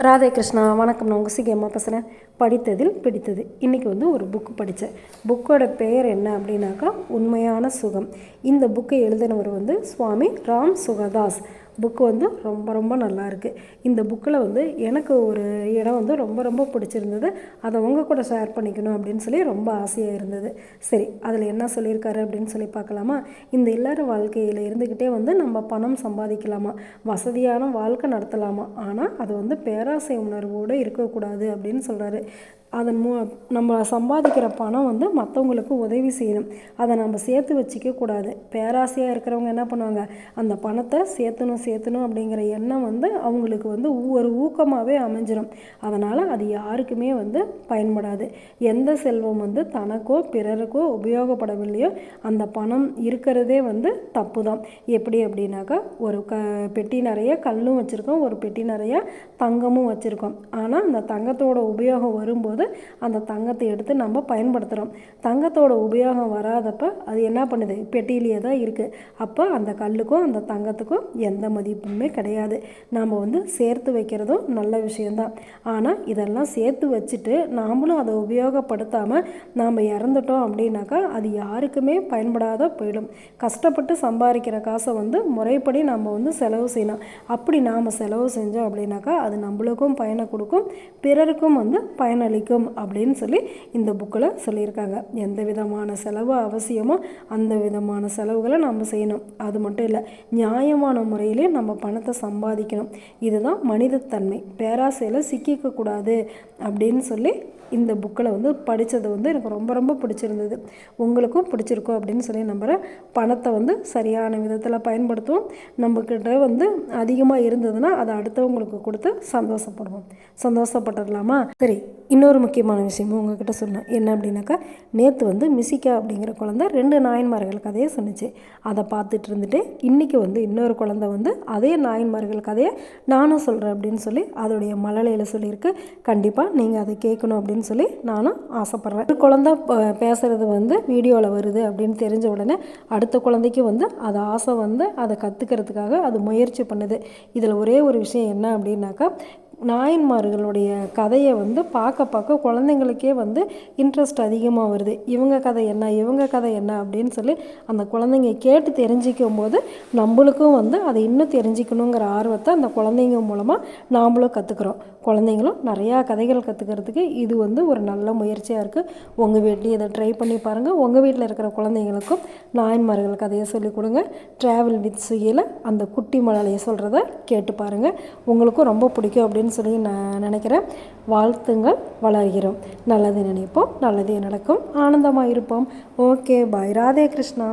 ராதே கிருஷ்ணா, வணக்கம். நான் உங்கள் சிகேமா பேசுகிறேன். படித்ததில் பிடித்தது. இன்றைக்கி ஒரு புக்கு படித்தேன். புக்கோட பெயர் என்ன அப்படின்னாக்கா, உண்மையான சுகம். இந்த புக்கை எழுதினவர் சுவாமி ராம் சுகதாஸ். புக்கு ரொம்ப ரொம்ப நல்லாயிருக்கு. இந்த புக்கில் எனக்கு ஒரு இடம் ரொம்ப ரொம்ப பிடிச்சிருந்தது. அதை உங்கள் கூட ஷேர் பண்ணிக்கணும் அப்படின்னு சொல்லி ரொம்ப ஆசையாக இருந்தது. சரி, அதில் என்ன சொல்லியிருக்காரு அப்படின்னு சொல்லி பார்க்கலாமா? இந்த இல்லற வாழ்க்கையில் இருந்துக்கிட்டே நம்ம பணம் சம்பாதிக்கலாமா, வசதியான வாழ்க்கை நடத்தலாமா, ஆனால் அது பேராசை உணர்வோடு இருக்கக்கூடாது அப்படின்னு சொல்கிறாரு. அதன் நம்ம சம்பாதிக்கிற பணம் மற்றவங்களுக்கு உதவி செய்யணும். அதை நம்ம சேர்த்து வச்சிக்கக்கூடாது. பேராசையாக இருக்கிறவங்க என்ன பண்ணுவாங்க, அந்த பணத்தை சேர்த்தணும் அப்படிங்கிற எண்ணம் அவங்களுக்கு ஒரு ஊக்கமாகவே அமைஞ்சிடும். அதனால் அது யாருக்குமே பயன்படாது. எந்த செல்வம் தனக்கோ பிறருக்கோ உபயோகப்படவில்லையோ அந்த பணம் இருக்கிறதே தப்பு தான். எப்படி அப்படின்னாக்கா, ஒரு பெட்டி நிறைய கல்லும் வச்சுருக்கோம், ஒரு பெட்டி நிறைய தங்கமும் வச்சுருக்கோம். ஆனால் அந்த தங்கத்தோட உபயோகம் வரும்போது அந்த தங்கத்தை எடுத்து நம்ம பயன்படுத்துகிறோம். தங்கத்தோட உபயோகம் வராதப்ப அது என்ன பண்ணுது, பெட்டியிலேயே தான் இருக்குது. அப்போ அந்த கல்லுக்கும் அந்த தங்கத்துக்கும் எந்த மதிப்புமே கிடையாது. நாம் சேர்த்து வைக்கிறதும் நல்ல விஷயந்தான். ஆனால் இதெல்லாம் சேர்த்து வச்சுட்டு நாமளும் அதை உபயோகப்படுத்தாமல் நாம் இறந்துட்டோம் அப்படின்னாக்கா அது யாருக்குமே பயன்படாத போயிடும். கஷ்டப்பட்டு சம்பாதிக்கிற காசை முறைப்படி நம்ம செலவு செய்யணும். அப்படி நாம் செலவு செஞ்சோம் அப்படின்னாக்கா அது நம்மளுக்கும் பயனை கொடுக்கும், பிறருக்கும் பயனளிக்கும் அப்படின்னு சொல்லி இந்த புக்கில் சொல்லியிருக்காங்க. எந்த விதமான செலவு அவசியமோ அந்த விதமான செலவுகளை நம்ம செய்யணும். அது மட்டும் இல்லை, நியாயமான முறையிலே நம்ம பணத்தை சம்பாதிக்கணும். இதுதான் மனிதத்தன்மை. பேராசையில் சிக்கிக்கக்கூடாது அப்படின்னு சொல்லி இந்த புக்கில் படித்தது எனக்கு ரொம்ப ரொம்ப பிடிச்சிருந்தது. உங்களுக்கும் அப்படின்னு சொல்லி நம்புகிறேன். பணத்தை சரியான விதத்தில் பயன்படுத்துவோம். நம்மக்கிட்ட அதிகமாக இருந்ததுன்னா அதை அடுத்தவங்களுக்கு கொடுத்து சந்தோஷப்பட்டுடலாமா? சரி, இன்னொரு முக்கியமான விஷயமும் உங்ககிட்ட சொன்னேன். என்ன அப்படின்னாக்கா, நேற்று மிசிகா அப்படிங்கிற குழந்தை 2 நாயன்மார்கள் கதையை சொன்னிச்சு. அதை பார்த்துட்டு இருந்துட்டு இன்றைக்கி இன்னொரு குழந்தை அதே நாயன்மார்கள் கதையை நானும் சொல்கிறேன் அப்படின்னு சொல்லி அதோடைய மழலையில் சொல்லியிருக்கு. கண்டிப்பாக நீங்கள் அதை கேட்கணும் அப்படின்னு சொல்லி நானும் ஆசைப்பட்றேன். ஒரு குழந்தை பேசுகிறது வீடியோவில் வருது அப்படின்னு தெரிஞ்ச உடனே அடுத்த குழந்தைக்கு அது ஆசை அதை கற்றுக்கிறதுக்காக அது முயற்சி பண்ணுது. இதில் ஒரே ஒரு விஷயம் என்ன அப்படின்னாக்கா, நாயன்மார்களுடைய கதையை பார்க்க குழந்தைங்களுக்கே இன்ட்ரெஸ்ட் அதிகமாக வருது. இவங்க கதை என்ன அப்படின்னு சொல்லி அந்த குழந்தைங்க கேட்டு தெரிஞ்சிக்கும் போது நம்மளுக்கும் அதை இன்னும் தெரிஞ்சிக்கணுங்கிற ஆர்வத்தை அந்த குழந்தைங்க மூலமாக நாமளும் கற்றுக்குறோம். குழந்தைங்களும் நிறையா கதைகள் கற்றுக்கிறதுக்கு இது ஒரு நல்ல முயற்சியாக இருக்குது. உங்கள் வீட்லேயும் இதை ட்ரை பண்ணி பாருங்கள். உங்கள் வீட்டில் இருக்கிற குழந்தைங்களுக்கும் நாயன்மார்கள் கதையை சொல்லிக் கொடுங்க. ட்ராவல் வித் சுகியில் அந்த குட்டி மழலையை சொல்கிறத கேட்டு பாருங்கள். உங்களுக்கும் ரொம்ப பிடிக்கும் அப்படின்னு சொல்லி நான் நினைக்கிறேன். வாழ்த்துங்கள், வளர்கிறோம். நல்லது நினைப்போம், நல்லதே நடக்கும், ஆனந்தமாக இருப்போம். ஓகே, பாய். ராதே கிருஷ்ணா.